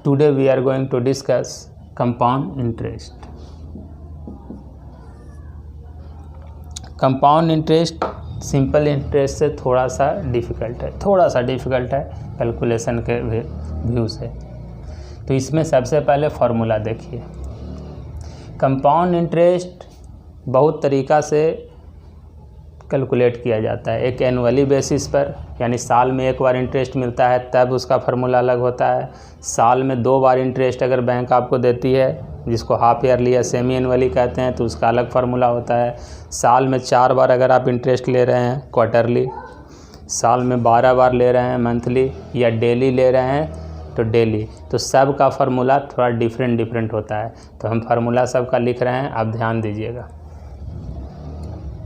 Today we are going to discuss compound interest. Compound interest simple interest से थोड़ा सा difficult है calculation के व्यू से। तो इसमें सबसे पहले फार्मूला देखिए। कंपाउंड इंटरेस्ट बहुत तरीक़ा से कैलकुलेट किया जाता है। एक एनुअली बेसिस पर, यानी साल में एक बार इंटरेस्ट मिलता है तब उसका फार्मूला अलग होता है। साल में 2 बार इंटरेस्ट अगर बैंक आपको देती है, जिसको हाफ ईयरली या सेमी एनुअली कहते हैं, तो उसका अलग फार्मूला होता है। साल में 4 बार अगर आप इंटरेस्ट ले रहे हैं क्वार्टरली, साल में 12 बार ले रहे हैं मंथली, या डेली ले रहे हैं तो डेली, तो सब का फार्मूला थोड़ा डिफरेंट होता है। तो हम फार्मूला सब का लिख रहे हैं, आप ध्यान दीजिएगा।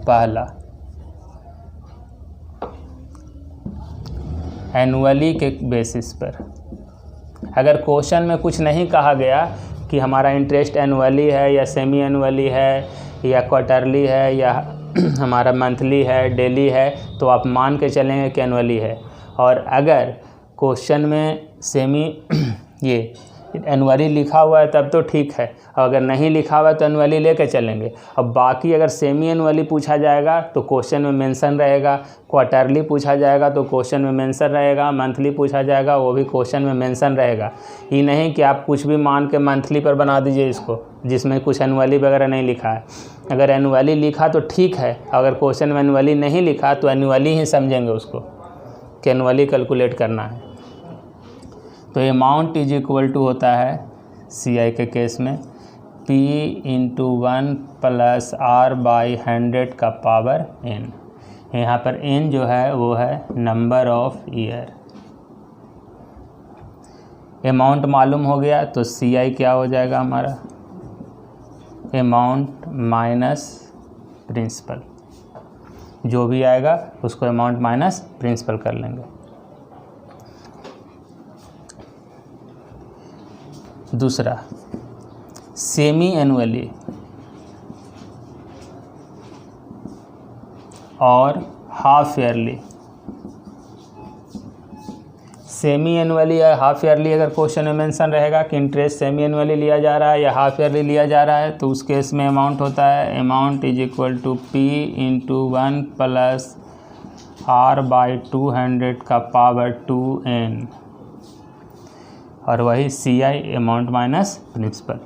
पहला, एनुअली के बेसिस पर, अगर क्वेश्चन में कुछ नहीं कहा गया कि हमारा इंटरेस्ट एनुअली है या सेमी एनुअली है या क्वार्टरली है या हमारा मंथली है, डेली है, तो आप मान के चलेंगे कि एनुअली है। और अगर क्वेश्चन में सेमी ये एनुअली लिखा हुआ है तब तो ठीक है, और अगर नहीं लिखा हुआ है तो एनुअली लेके चलेंगे। अब बाकी अगर सेमी एनुअली पूछा जाएगा तो क्वेश्चन में मेंशन रहेगा, क्वार्टरली पूछा जाएगा तो क्वेश्चन में मेंशन रहेगा, मंथली पूछा जाएगा वो भी क्वेश्चन में मेंशन रहेगा। ये नहीं कि आप कुछ भी मान के मंथली पर बना दीजिए इसको, जिसमें कुछ एनुअली वगैरह नहीं लिखा है। अगर एनुअली लिखा तो ठीक है, अगर क्वेश्चन में एनुअली नहीं लिखा तो एनुअली ही समझेंगे उसको कि एनुअली कैलकुलेट करना है। तो अमाउंट इज इक्वल टू होता है CI के केस में P × 1 + R/100 का पावर n। यहाँ पर n जो है वो है नंबर ऑफ ईयर। अमाउंट मालूम हो गया तो CI क्या हो जाएगा हमारा, अमाउंट माइनस प्रिंसिपल, जो भी आएगा उसको अमाउंट माइनस प्रिंसिपल कर लेंगे। दूसरा, सेमी एनुअली और हाफ ईयरली। सेमी एनुअली या हाफ ईयरली अगर क्वेश्चन में मेंशन रहेगा कि इंटरेस्ट सेमी एनुअली लिया जा रहा है या हाफ ईयरली लिया जा रहा है, तो उस केस में अमाउंट होता है amount is equal to P × 1 + R/200 का पावर 2n, और वही CI amount minus principal.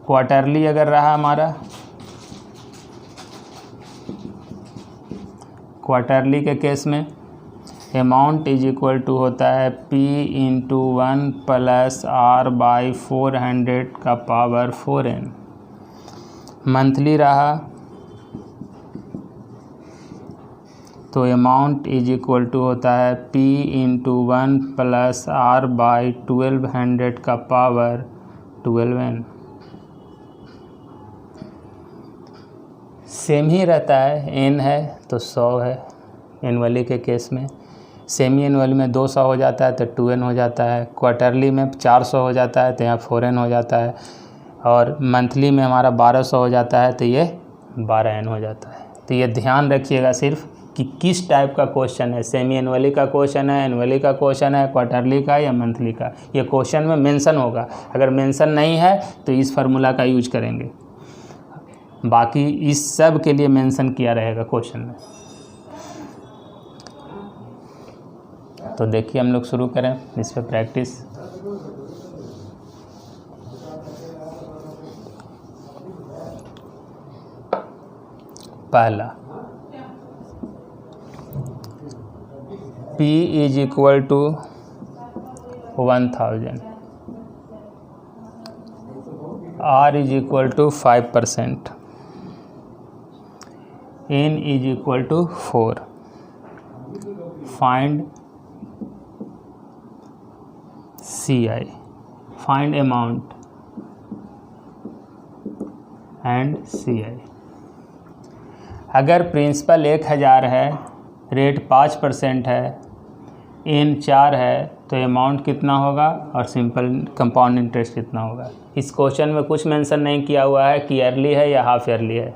Quarterly अगर रहा हमारा, क्वार्टरली के केस में अमाउंट इज इक्वल टू होता है P × 1 + R/400 का पावर 4n। मंथली रहा तो अमाउंट इज इक्वल टू होता है P × 1 + R/1200 का पावर 12n। सेम ही रहता है, n है तो 100 है एनुअली के केस में। सेमी एनुअली में 200 हो जाता है तो 2n हो जाता है। क्वार्टरली में 400 हो जाता है तो यहाँ 4n हो जाता है। और मंथली में हमारा 1200 हो जाता है तो ये 12n हो जाता है। तो ये ध्यान रखिएगा सिर्फ कि किस टाइप का क्वेश्चन है, सेमी एनुअली का क्वेश्चन है, एनुअली का क्वेश्चन है, क्वार्टरली का या मंथली का, ये क्वेश्चन में मेंशन होगा। अगर मेंशन नहीं है तो इस फार्मूला का यूज करेंगे, बाकी इस सब के लिए मेंशन किया रहेगा क्वेश्चन में। तो देखिए हम लोग शुरू करें इस पर प्रैक्टिस। पहला, P is equal to 1000, R is equal to 5%, N is equal to 4। Find CI, find amount and CI। अगर प्रिंसिपल 1000 है, रेट 5% है, N 4 है, तो अमाउंट कितना होगा और सिंपल कंपाउंड इंटरेस्ट कितना होगा। इस क्वेश्चन में कुछ मेंशन नहीं किया हुआ है कि ईयरली है या हाफ ईयरली है,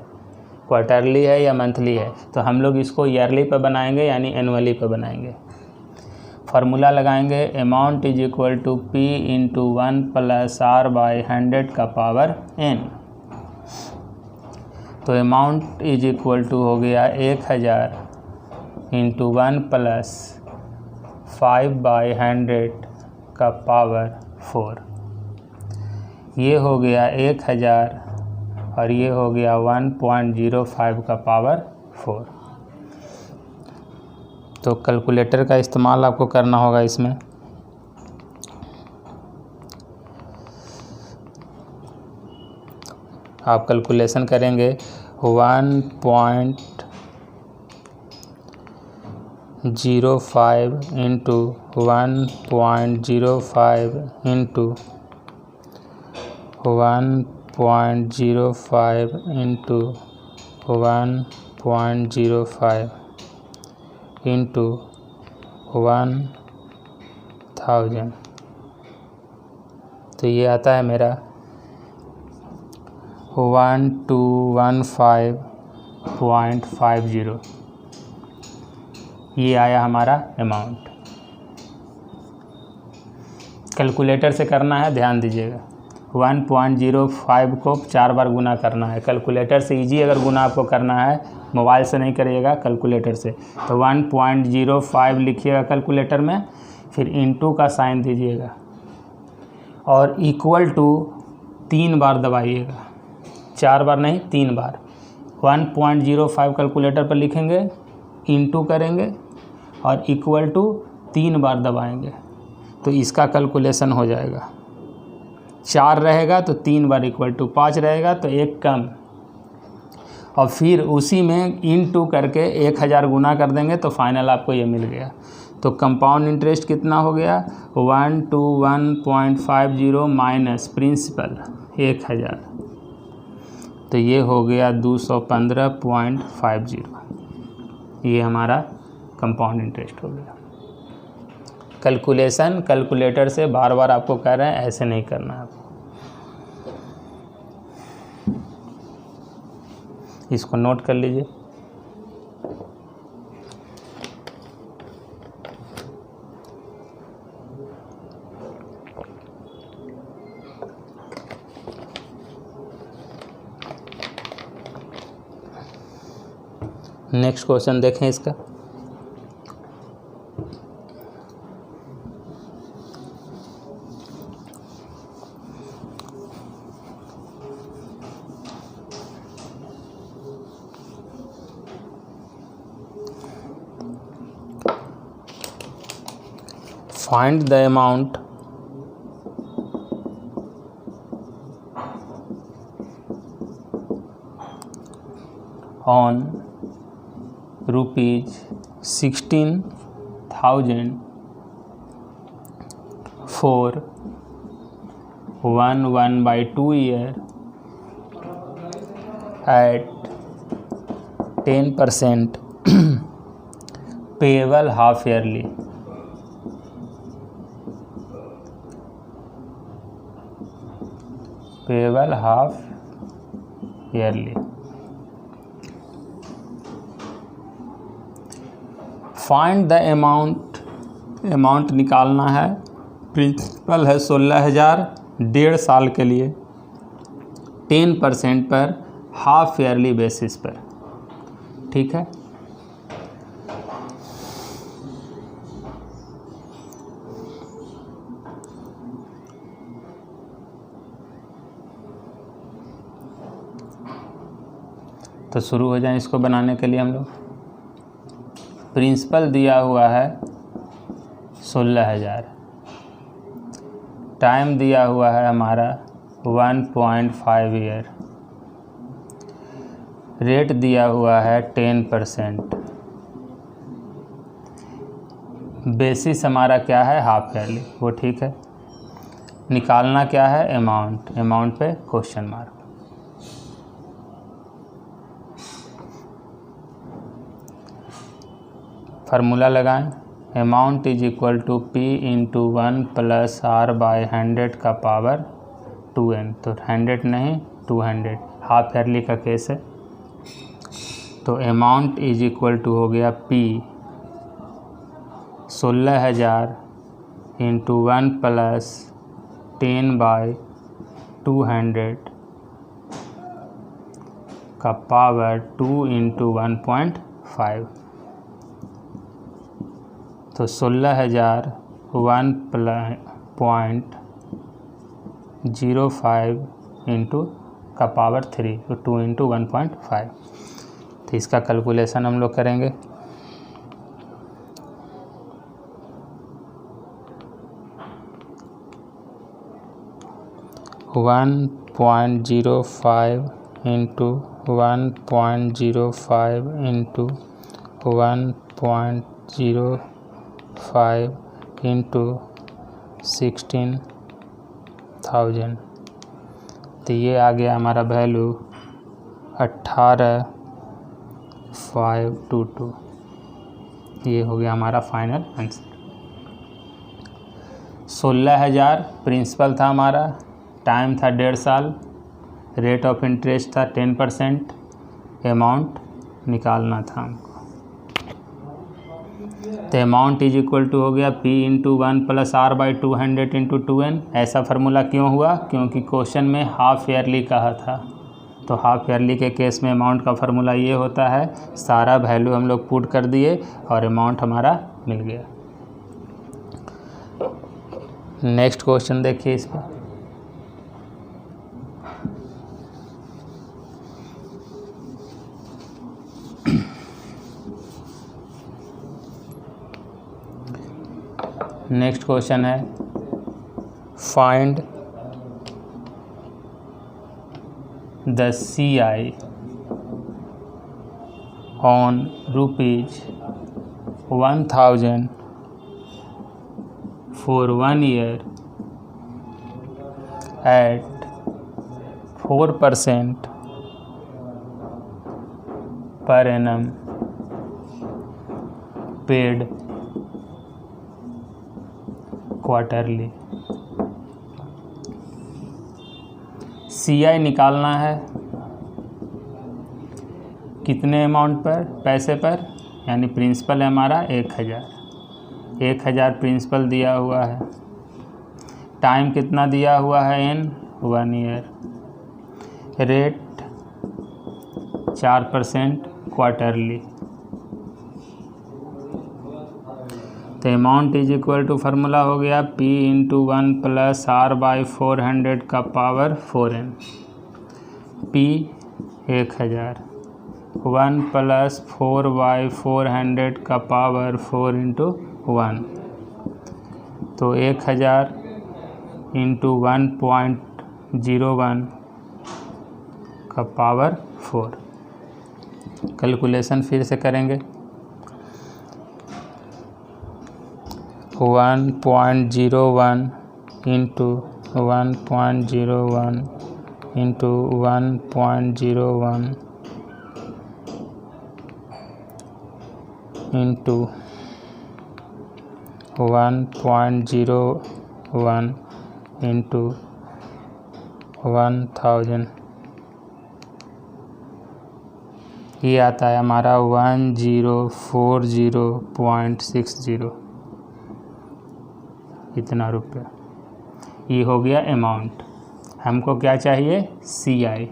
क्वार्टरली है या मंथली है, तो हम लोग इसको ईयरली पे बनाएंगे यानी एनुअली पे बनाएंगे। फार्मूला लगाएंगे, amount is equal to P into 1 plus R by 100 का पावर n। तो अमाउंट इज इक्वल टू हो गया 1000 इंटू 1 प्लस 5 बाई 100 का पावर 4। ये हो गया 1000 और ये हो गया 1.05 का पावर 4। तो कैलकुलेटर का इस्तेमाल आपको करना होगा इसमें। आप कैलकुलेशन करेंगे 1.05 इंटू 1.05 इंटू 1.05 इंटू 1.05 इंटू 1000। तो ये आता है मेरा 1215.50। ये आया हमारा अमाउंट। कैलकुलेटर से करना है, ध्यान दीजिएगा। 1.05 को 4 बार गुना करना है। कैलकुलेटर से इजी अगर गुना आपको करना है, मोबाइल से नहीं करिएगा, कैलकुलेटर से। तो 1.05 लिखिएगा कैलकुलेटर में, फिर इंटू का साइन दीजिएगा और इक्वल टू 3 बार दबाइएगा। 4 बार नहीं, 3 बार। 1.05 कैलकुलेटर पर लिखेंगे, इंटू करेंगे और इक्वल टू 3 बार दबाएंगे, तो इसका कैलकुलेशन हो जाएगा। 4 रहेगा तो 3 बार इक्वल टू, 5 रहेगा तो 1 कम, और फिर उसी में इंटू करके 1000 गुना कर देंगे तो फाइनल आपको ये मिल गया। तो कंपाउंड इंटरेस्ट कितना हो गया? 121.50 माइनस प्रिंसिपल 1000, तो ये हो गया 215.50। ये हमारा कंपाउंड इंटरेस्ट हो गया। कैलकुलेशन कैलकुलेटर से बार बार आपको कह रहे हैं, ऐसे नहीं करना है आपको। इसको नोट कर लीजिए। नेक्स्ट क्वेश्चन देखें इसका। Find the amount on ₹16,000 for 1/2 year at 10% payable half yearly। Payable half yearly. Find the amount निकालना है। प्रिंसिपल है 16,000, 1.5 साल के लिए, 10% पर, हाफ ईयरली बेसिस पर। ठीक है, तो शुरू हो जाए इसको बनाने के लिए हम लोग। प्रिंसिपल दिया हुआ है 16,000, टाइम दिया हुआ है हमारा 1.5 ईयर, रेट दिया हुआ है 10%, बेसिस हमारा क्या है? Half yearly. वो ठीक है। निकालना क्या है? अमाउंट पे क्वेश्चन मार्क। फार्मूला लगाएं, amount is equal to P into 1 plus R by 100 का पावर 2n। तो 100 नहीं, 200, हाफ ईयरली का केस है। तो अमाउंट इज इक्वल टू हो गया P 16,000 इंटू 1 प्लस 10/200 का पावर 2 इंटू 1.5। तो 16,000 1.05 इंटू का पावर 3, तो 2 इंटू 1.5। तो इसका कैलकुलेशन हम लोग करेंगे। One 0.05 into 1.05 into 1.05 into 16,000। तो ये आ गया हमारा वैल्यू 18,522। ये हो गया हमारा फाइनल आंसर। 16,000 प्रिंसिपल था हमारा, टाइम था 1.5 साल, रेट ऑफ इंटरेस्ट था 10%, अमाउंट निकालना था हमको। तो अमाउंट इज इक्वल टू हो गया P into 1 plus R/200 into 2N। ऐसा फार्मूला क्यों हुआ? क्योंकि क्वेश्चन में हाफ ईयरली कहा था। तो हाफ ईयरली के केस में अमाउंट का फार्मूला ये होता है, सारा वैल्यू हम लोग पुट कर दिए और अमाउंट हमारा मिल गया। नेक्स्ट क्वेश्चन देखिए इस पर। नेक्स्ट क्वेश्चन है, find the CI on ₹1,000 for 1 year at 4% per annum paid quarterly. CI निकालना है कितने अमाउंट पर, पैसे पर, यानी प्रिंसिपल है हमारा 1,000 प्रिंसिपल दिया हुआ है। टाइम कितना दिया हुआ है? In 1 year. Rate 4% quarterly. तो amount is equal to formula हो गया P इंटू 1 प्लस R/400 का पावर 4N। P 1,000, 1 प्लस 4/400 का पावर 4 इंटू 1। तो 1,000 इंटू 1.01 का पावर 4। कैलकुलेशन फिर से करेंगे। 1.01 इंटू 1.01 इंटू 1.01 इंटू 1.01 इंटू 1,000, ये आता है हमारा 1040.60, इतना रुपया। ये हो गया अमाउंट। हमको क्या चाहिए? CI।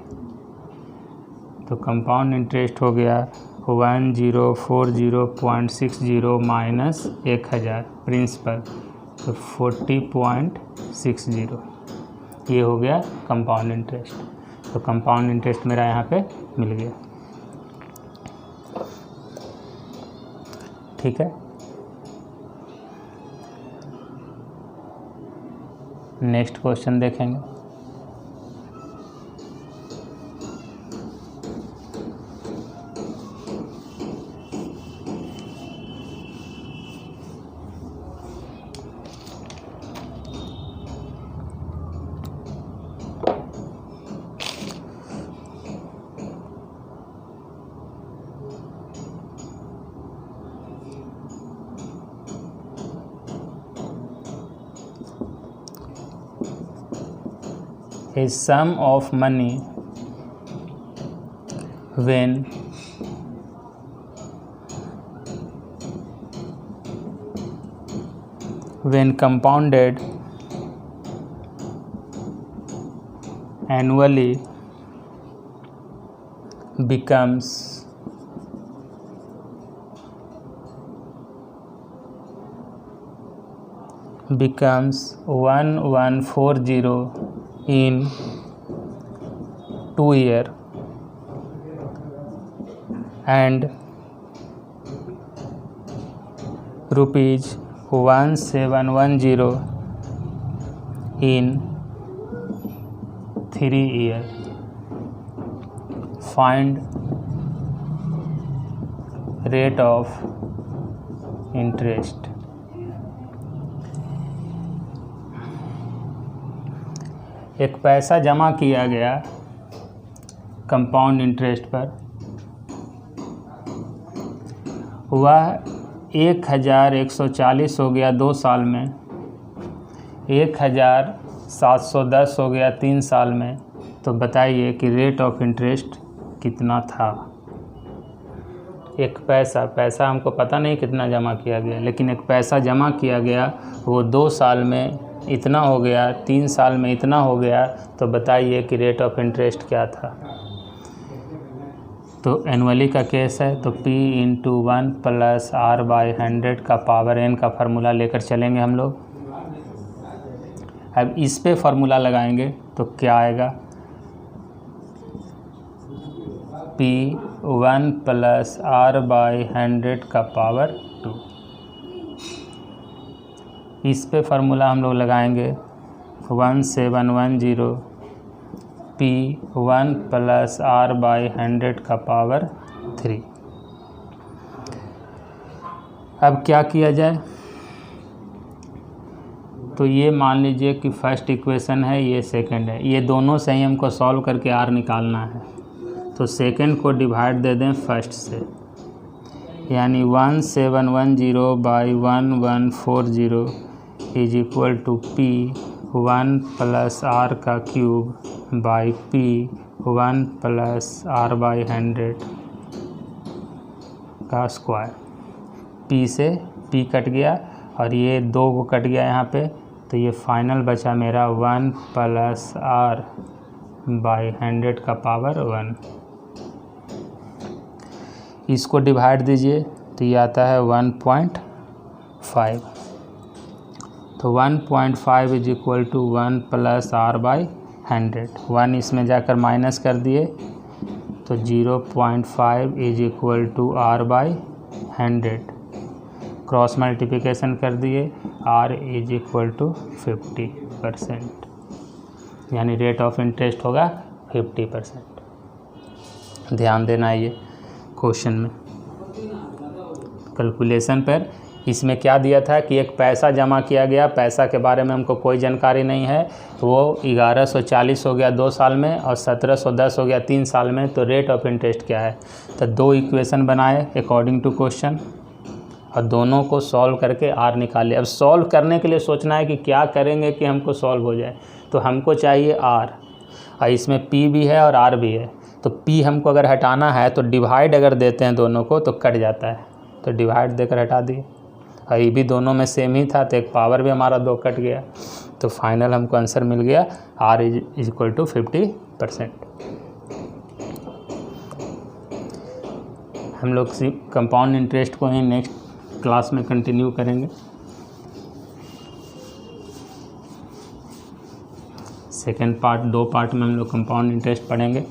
तो कंपाउंड इंटरेस्ट हो गया 1040.60 माइनस 1,000 प्रिंसिपल, तो 40.60। ये हो गया कंपाउंड इंटरेस्ट। तो कंपाउंड इंटरेस्ट मेरा यहाँ पे मिल गया। ठीक है, नेक्स्ट क्वेश्चन देखेंगे। A sum of money when when compounded annually becomes 1140 in 2 year and rupees 1710 in 3 year. Find rate of interest. एक पैसा जमा किया गया कंपाउंड इंटरेस्ट पर, वह 1140 हो गया 2 साल में, 1710 हो गया 3 साल में। तो बताइए कि रेट ऑफ इंटरेस्ट कितना था। एक पैसा हमको पता नहीं कितना जमा किया गया, लेकिन एक पैसा जमा किया गया, वो 2 साल में इतना हो गया, 3 साल में इतना हो गया। तो बताइए कि रेट ऑफ इंटरेस्ट क्या था। तो एनुअली का केस है, तो P × 1 + R/100 का पावर n का फार्मूला लेकर चलेंगे हम लोग। अब इस पे फार्मूला लगाएंगे तो क्या आएगा, P1 + R/100 का पावर 2। इस पे फार्मूला हम लोग लगाएंगे 1710 P1 + R/100 का पावर 3। अब क्या किया जाए, तो ये मान लीजिए कि फर्स्ट इक्वेशन है, ये सेकंड है, ये दोनों से ही हमको सॉल्व करके R निकालना है। तो सेकंड को डिवाइड दे दें फर्स्ट से, यानी 1710/1140 = P1 + R³/P1 + R/100 का स्क्वायर। P से P कट गया और ये 2 को कट गया यहाँ पे, तो ये फाइनल बचा मेरा 1 + R/100 का पावर 1। इसको डिवाइड दीजिए तो ये आता है 1.5। तो 1.5 = 1 + R/100। 1 इसमें जाकर माइनस कर दिए तो 0.5 = R/100। क्रॉस मल्टीप्लिकेशन कर दिए, R = 50%, यानी रेट ऑफ इंटरेस्ट होगा 50%। ध्यान देना ये क्वेश्चन में कैलकुलेशन पर। इसमें क्या दिया था कि एक पैसा जमा किया गया, पैसा के बारे में हमको कोई जानकारी नहीं है, वो 1140 हो गया 2 साल में और 1710 हो गया 3 साल में। तो रेट ऑफ इंटरेस्ट क्या है, तो 2 इक्वेशन बनाए अकॉर्डिंग टू क्वेश्चन और दोनों को सॉल्व करके R निकाले। अब सॉल्व करने के लिए सोचना है कि क्या करेंगे कि हमको सॉल्व हो जाए। तो हमको चाहिए R, और इसमें P भी है और R भी है। तो P हमको अगर हटाना है तो डिवाइड अगर देते हैं दोनों को तो कट जाता है, तो डिवाइड देकर हटा दिए। और ये भी दोनों में सेम ही था, तो एक पावर भी हमारा 2 कट गया। तो फाइनल हमको आंसर मिल गया R = 50%। हम लोग कंपाउंड इंटरेस्ट को ही नेक्स्ट क्लास में कंटिन्यू करेंगे। सेकेंड पार्ट 2 पार्ट में हम लोग कंपाउंड इंटरेस्ट पढ़ेंगे।